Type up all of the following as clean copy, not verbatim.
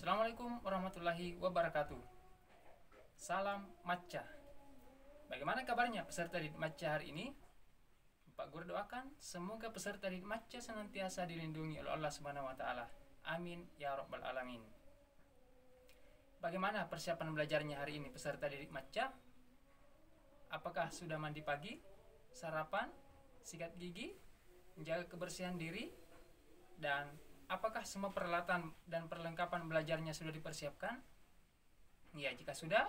Assalamualaikum warahmatullahi wabarakatuh. Salam Matcha. Bagaimana kabarnya peserta didik Matcha hari ini? Pak Guru doakan semoga peserta didik Matcha senantiasa dilindungi oleh Allah Subhanahu wa taala. Amin ya rabbal alamin. Bagaimana persiapan belajarnya hari ini peserta didik Matcha? Apakah sudah mandi pagi, sarapan, sikat gigi, menjaga kebersihan diri, dan apakah semua peralatan dan perlengkapan belajarnya sudah dipersiapkan? Ya, jika sudah,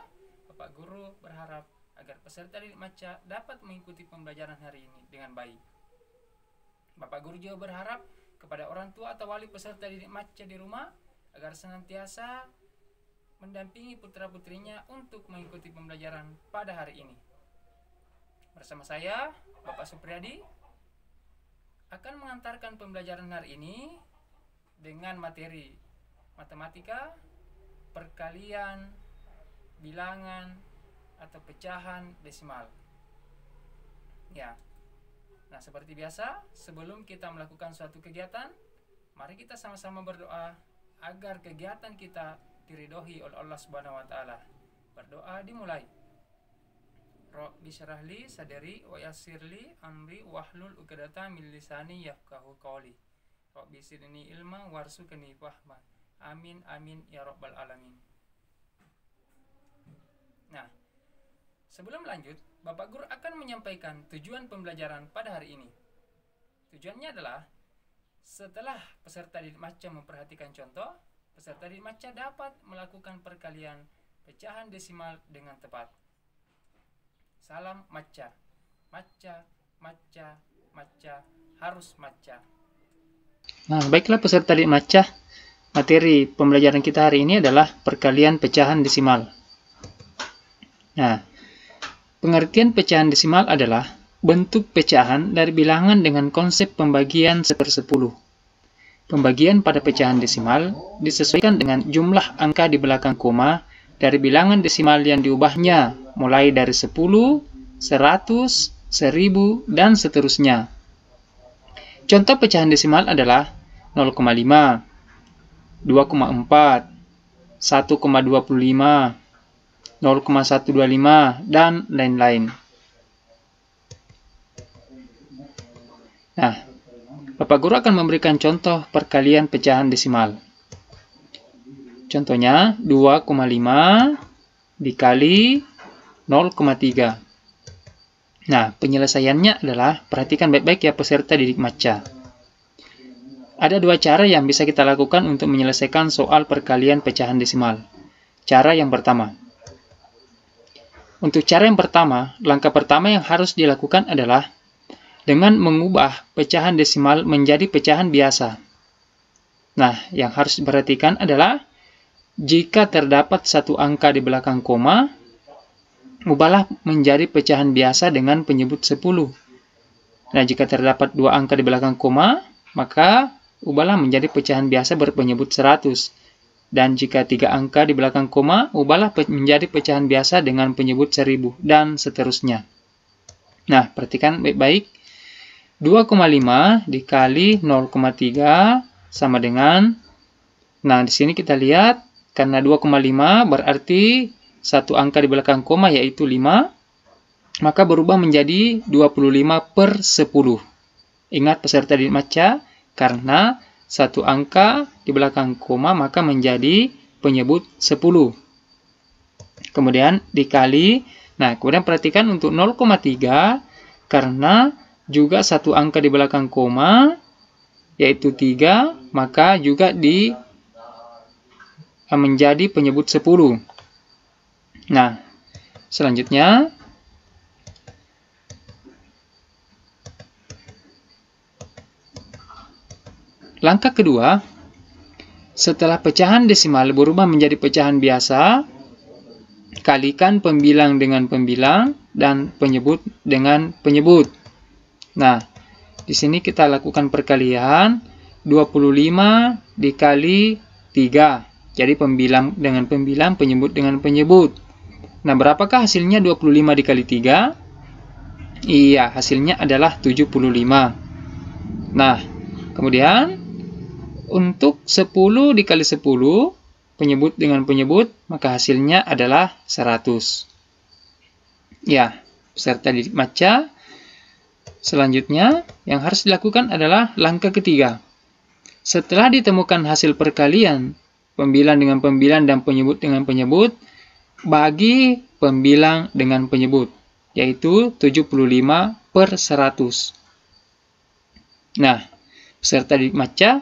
Bapak Guru berharap agar peserta didik Matcha dapat mengikuti pembelajaran hari ini dengan baik. Bapak Guru juga berharap kepada orang tua atau wali peserta didik Matcha di rumah agar senantiasa mendampingi putra-putrinya untuk mengikuti pembelajaran pada hari ini. Bersama saya, Bapak Supriyadi, akan mengantarkan pembelajaran hari ini dengan materi matematika, perkalian, bilangan, atau pecahan desimal. Ya. Nah, seperti biasa, sebelum kita melakukan suatu kegiatan, mari kita sama-sama berdoa agar kegiatan kita diridhoi oleh Allah Subhanahu wa taala. Berdoa dimulai. Rabbi syrah li sadri wa yassir li amri wahlul 'uqdatam min lisani yafqahu qawli. Rabbi zidni ilma warzuqni fahma. Amin amin ya rabbal alamin. Nah, sebelum lanjut, Bapak Guru akan menyampaikan tujuan pembelajaran pada hari ini. Tujuannya adalah setelah peserta didik Matcha memperhatikan contoh, peserta didik Matcha dapat melakukan perkalian pecahan desimal dengan tepat. Salam Matcha. Matcha, Matcha, Matcha, harus Matcha. Nah, baiklah peserta didik Matcha, materi pembelajaran kita hari ini adalah perkalian pecahan desimal. Nah, pengertian pecahan desimal adalah bentuk pecahan dari bilangan dengan konsep pembagian 1/10. Pembagian pada pecahan desimal disesuaikan dengan jumlah angka di belakang koma dari bilangan desimal yang diubahnya mulai dari 10, 100, 1000, dan seterusnya. Contoh pecahan desimal adalah 0,5, 2,4, 1,25, 0,125, dan lain-lain. Nah, Bapak Guru akan memberikan contoh perkalian pecahan desimal. Contohnya 2,5 dikali 0,3. Nah, penyelesaiannya adalah, perhatikan baik-baik ya peserta didik Matcha. Ada dua cara yang bisa kita lakukan untuk menyelesaikan soal perkalian pecahan desimal. Cara yang pertama. Untuk cara yang pertama, langkah pertama yang harus dilakukan adalah dengan mengubah pecahan desimal menjadi pecahan biasa. Nah, yang harus diperhatikan adalah jika terdapat satu angka di belakang koma, ubahlah menjadi pecahan biasa dengan penyebut 10. Nah, jika terdapat dua angka di belakang koma, maka ubahlah menjadi pecahan biasa berpenyebut 100. Dan jika 3 angka di belakang koma, ubahlah menjadi pecahan biasa dengan penyebut 1000, dan seterusnya. Nah, perhatikan baik-baik. 2,5 dikali 0,3 sama dengan, nah di sini kita lihat, karena 2,5 berarti satu angka di belakang koma yaitu 5, maka berubah menjadi 25/10. Ingat peserta didik Matcha, karena satu angka di belakang koma maka menjadi penyebut 10. Kemudian dikali, nah kemudian perhatikan untuk 0,3, karena juga satu angka di belakang koma yaitu 3, maka juga menjadi penyebut 10. Nah, selanjutnya langkah kedua, setelah pecahan desimal berubah menjadi pecahan biasa, kalikan pembilang dengan pembilang dan penyebut dengan penyebut. Nah, di sini kita lakukan perkalian 25 dikali 3. Jadi pembilang dengan pembilang, penyebut dengan penyebut. Nah, berapakah hasilnya 25 dikali 3? Iya, hasilnya adalah 75. Nah, kemudian untuk 10 dikali 10, penyebut dengan penyebut, maka hasilnya adalah 100. Ya, peserta didik Maca. Selanjutnya, yang harus dilakukan adalah langkah ketiga. Setelah ditemukan hasil perkalian, pembilang dengan pembilang dan penyebut dengan penyebut, bagi pembilang dengan penyebut, yaitu 75/100. Nah, peserta didik Maca,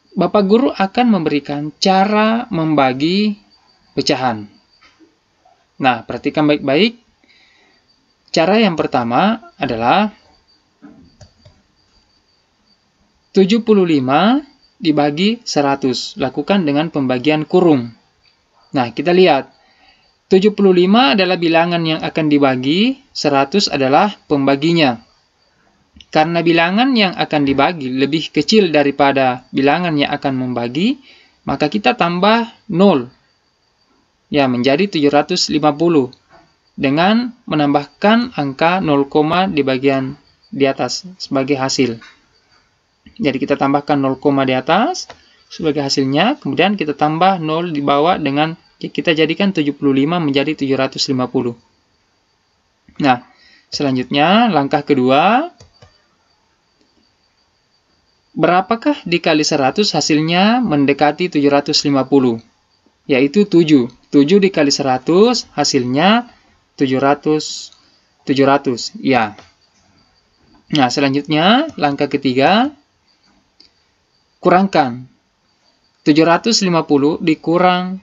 Bapak Guru akan memberikan cara membagi pecahan. Nah, perhatikan baik-baik. Cara yang pertama adalah 75 dibagi 100. Lakukan dengan pembagian kurung. Nah, kita lihat. 75 adalah bilangan yang akan dibagi, 100 adalah pembaginya. Karena bilangan yang akan dibagi lebih kecil daripada bilangan yang akan membagi, maka kita tambah 0. Ya, menjadi 750. Dengan menambahkan angka 0, di bagian di atas sebagai hasil. Jadi kita tambahkan 0, di atas sebagai hasilnya, kemudian kita tambah 0 di bawah dengan kita jadikan 75 menjadi 750. Nah, selanjutnya langkah kedua, berapakah dikali 100 hasilnya mendekati 750? Yaitu 7. 7 dikali 100 hasilnya 700. Ya. Nah, selanjutnya langkah ketiga, kurangkan 750 dikurang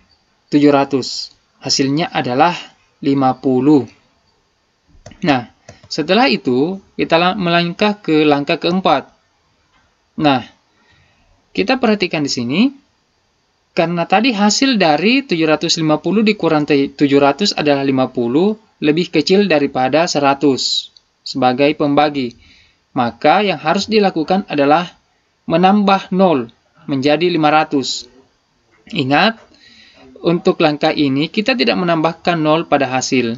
700. Hasilnya adalah 50. Nah, setelah itu kita melangkah ke langkah keempat. Nah, kita perhatikan di sini. Karena tadi hasil dari 750 dikurang 700 adalah 50, lebih kecil daripada 100 sebagai pembagi. Maka yang harus dilakukan adalah menambah 0 menjadi 500. Ingat, untuk langkah ini kita tidak menambahkan 0 pada hasil.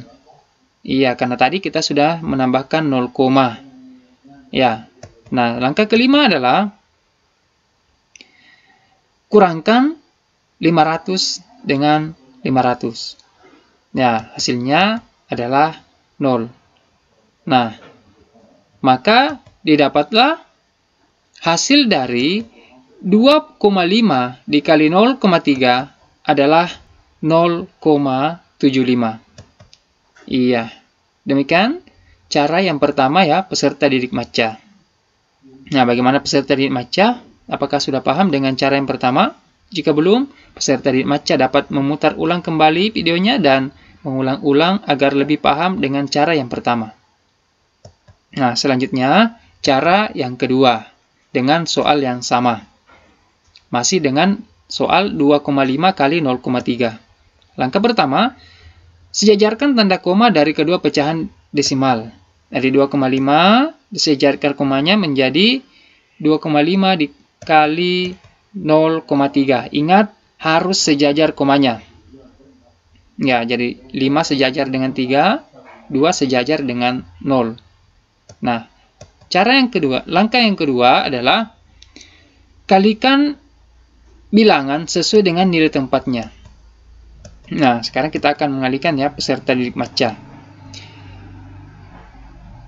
Iya, karena tadi kita sudah menambahkan 0, ya. Nah, langkah kelima adalah kurangkan 500 dengan 500. Ya, hasilnya adalah 0. Nah, maka didapatlah hasil dari 2,5 dikali 0,3 adalah 0,75. Iya, demikian cara yang pertama ya, peserta didik Maca. Nah, bagaimana peserta didik Maca? Apakah sudah paham dengan cara yang pertama? Jika belum, peserta didik Maca dapat memutar ulang kembali videonya dan mengulang-ulang agar lebih paham dengan cara yang pertama. Nah, selanjutnya cara yang kedua dengan soal yang sama. Masih dengan soal 2,5 kali 0,3. Langkah pertama, sejajarkan tanda koma dari kedua pecahan desimal. Dari 2,5 disejarkan komanya menjadi 2,5 dikali 0,3. Ingat, harus sejajar komanya. Ya, jadi 5 sejajar dengan 3, 2 sejajar dengan 0. Nah, cara yang kedua, langkah yang kedua adalah kalikan bilangan sesuai dengan nilai tempatnya. Nah, sekarang kita akan mengalikan ya, peserta didik Maca.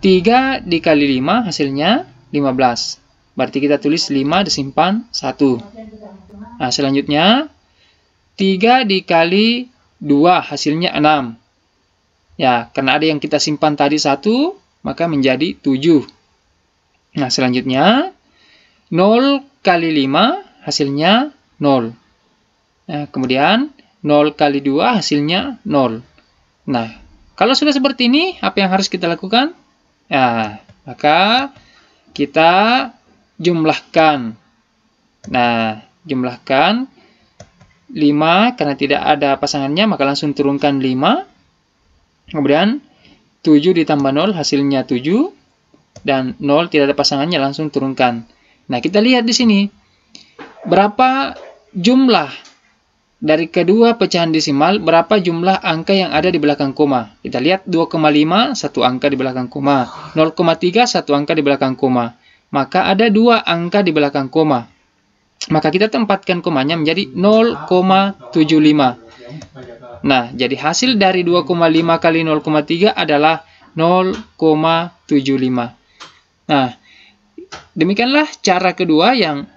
3 dikali 5 hasilnya 15. Berarti kita tulis 5 disimpan 1. Nah, selanjutnya 3 dikali 2 hasilnya 6. Ya, karena ada yang kita simpan tadi 1, maka menjadi 7. Nah, selanjutnya 0 kali 5 hasilnya 0. Nah, kemudian 0 kali 2 hasilnya 0. Nah, kalau sudah seperti ini, apa yang harus kita lakukan? Nah, maka kita jumlahkan. Nah, jumlahkan 5, karena tidak ada pasangannya, maka langsung turunkan 5. Kemudian 7 ditambah 0 hasilnya 7. Dan 0 tidak ada pasangannya, langsung turunkan. Nah, kita lihat di sini. Berapa jumlah dari kedua pecahan desimal, berapa jumlah angka yang ada di belakang koma. Kita lihat 2,5, satu angka di belakang koma. 0,3, satu angka di belakang koma. Maka ada 2 angka di belakang koma. maka kita tempatkan komanya menjadi 0,75. Nah, jadi hasil dari 2,5 kali 0,3 adalah 0,75. Nah, demikianlah cara kedua yang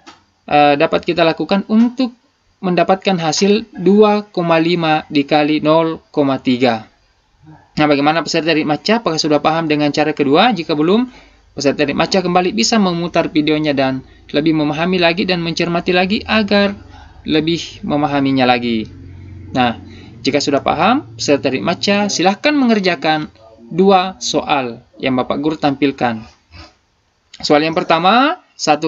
dapat kita lakukan untuk mendapatkan hasil 2,5 dikali 0,3. Nah, bagaimana peserta didik Maca? Apakah sudah paham dengan cara kedua? Jika belum, peserta didik Maca kembali bisa memutar videonya dan lebih memahami lagi dan mencermati lagi agar lebih memahaminya lagi. Nah, jika sudah paham, peserta didik Maca silahkan mengerjakan 2 soal yang Bapak Guru tampilkan. Soal yang pertama, 1,2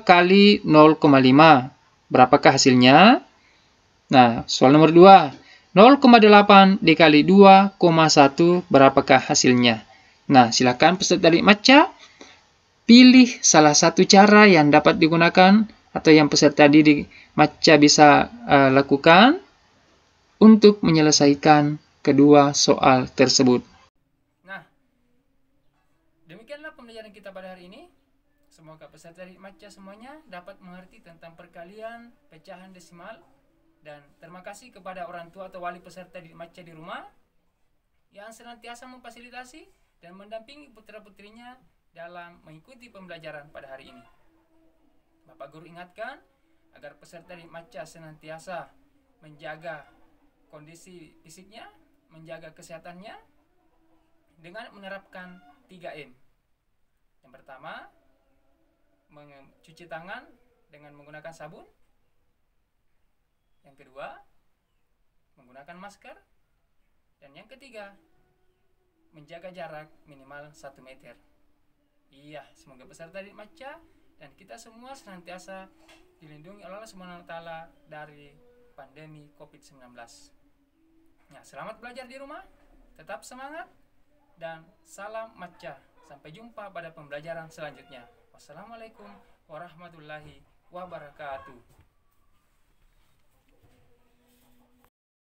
kali 0,5. Berapakah hasilnya? Nah, soal nomor 2. 0,8 dikali 2,1 berapakah hasilnya? Nah, silakan peserta didik Maca pilih salah satu cara yang dapat digunakan atau yang peserta didik Maca bisa lakukan untuk menyelesaikan kedua soal tersebut. Nah, demikianlah pembelajaran kita pada hari ini. Semoga peserta didik Maca semuanya dapat mengerti tentang perkalian pecahan desimal. Dan terima kasih kepada orang tua atau wali peserta didik Maca di rumah yang senantiasa memfasilitasi dan mendampingi putra-putrinya dalam mengikuti pembelajaran pada hari ini. Bapak Guru ingatkan agar peserta didik Maca senantiasa menjaga kondisi fisiknya, menjaga kesehatannya dengan menerapkan 3M. Yang pertama, mencuci tangan dengan menggunakan sabun. Yang kedua, menggunakan masker. Dan yang ketiga, menjaga jarak minimal 1 meter. Iya, semoga peserta didik Maca dan kita semua senantiasa dilindungi oleh Allah SWT dari pandemi COVID-19. Nah, selamat belajar di rumah, tetap semangat, dan salam Maca. Sampai jumpa pada pembelajaran selanjutnya. Wassalamualaikum warahmatullahi wabarakatuh.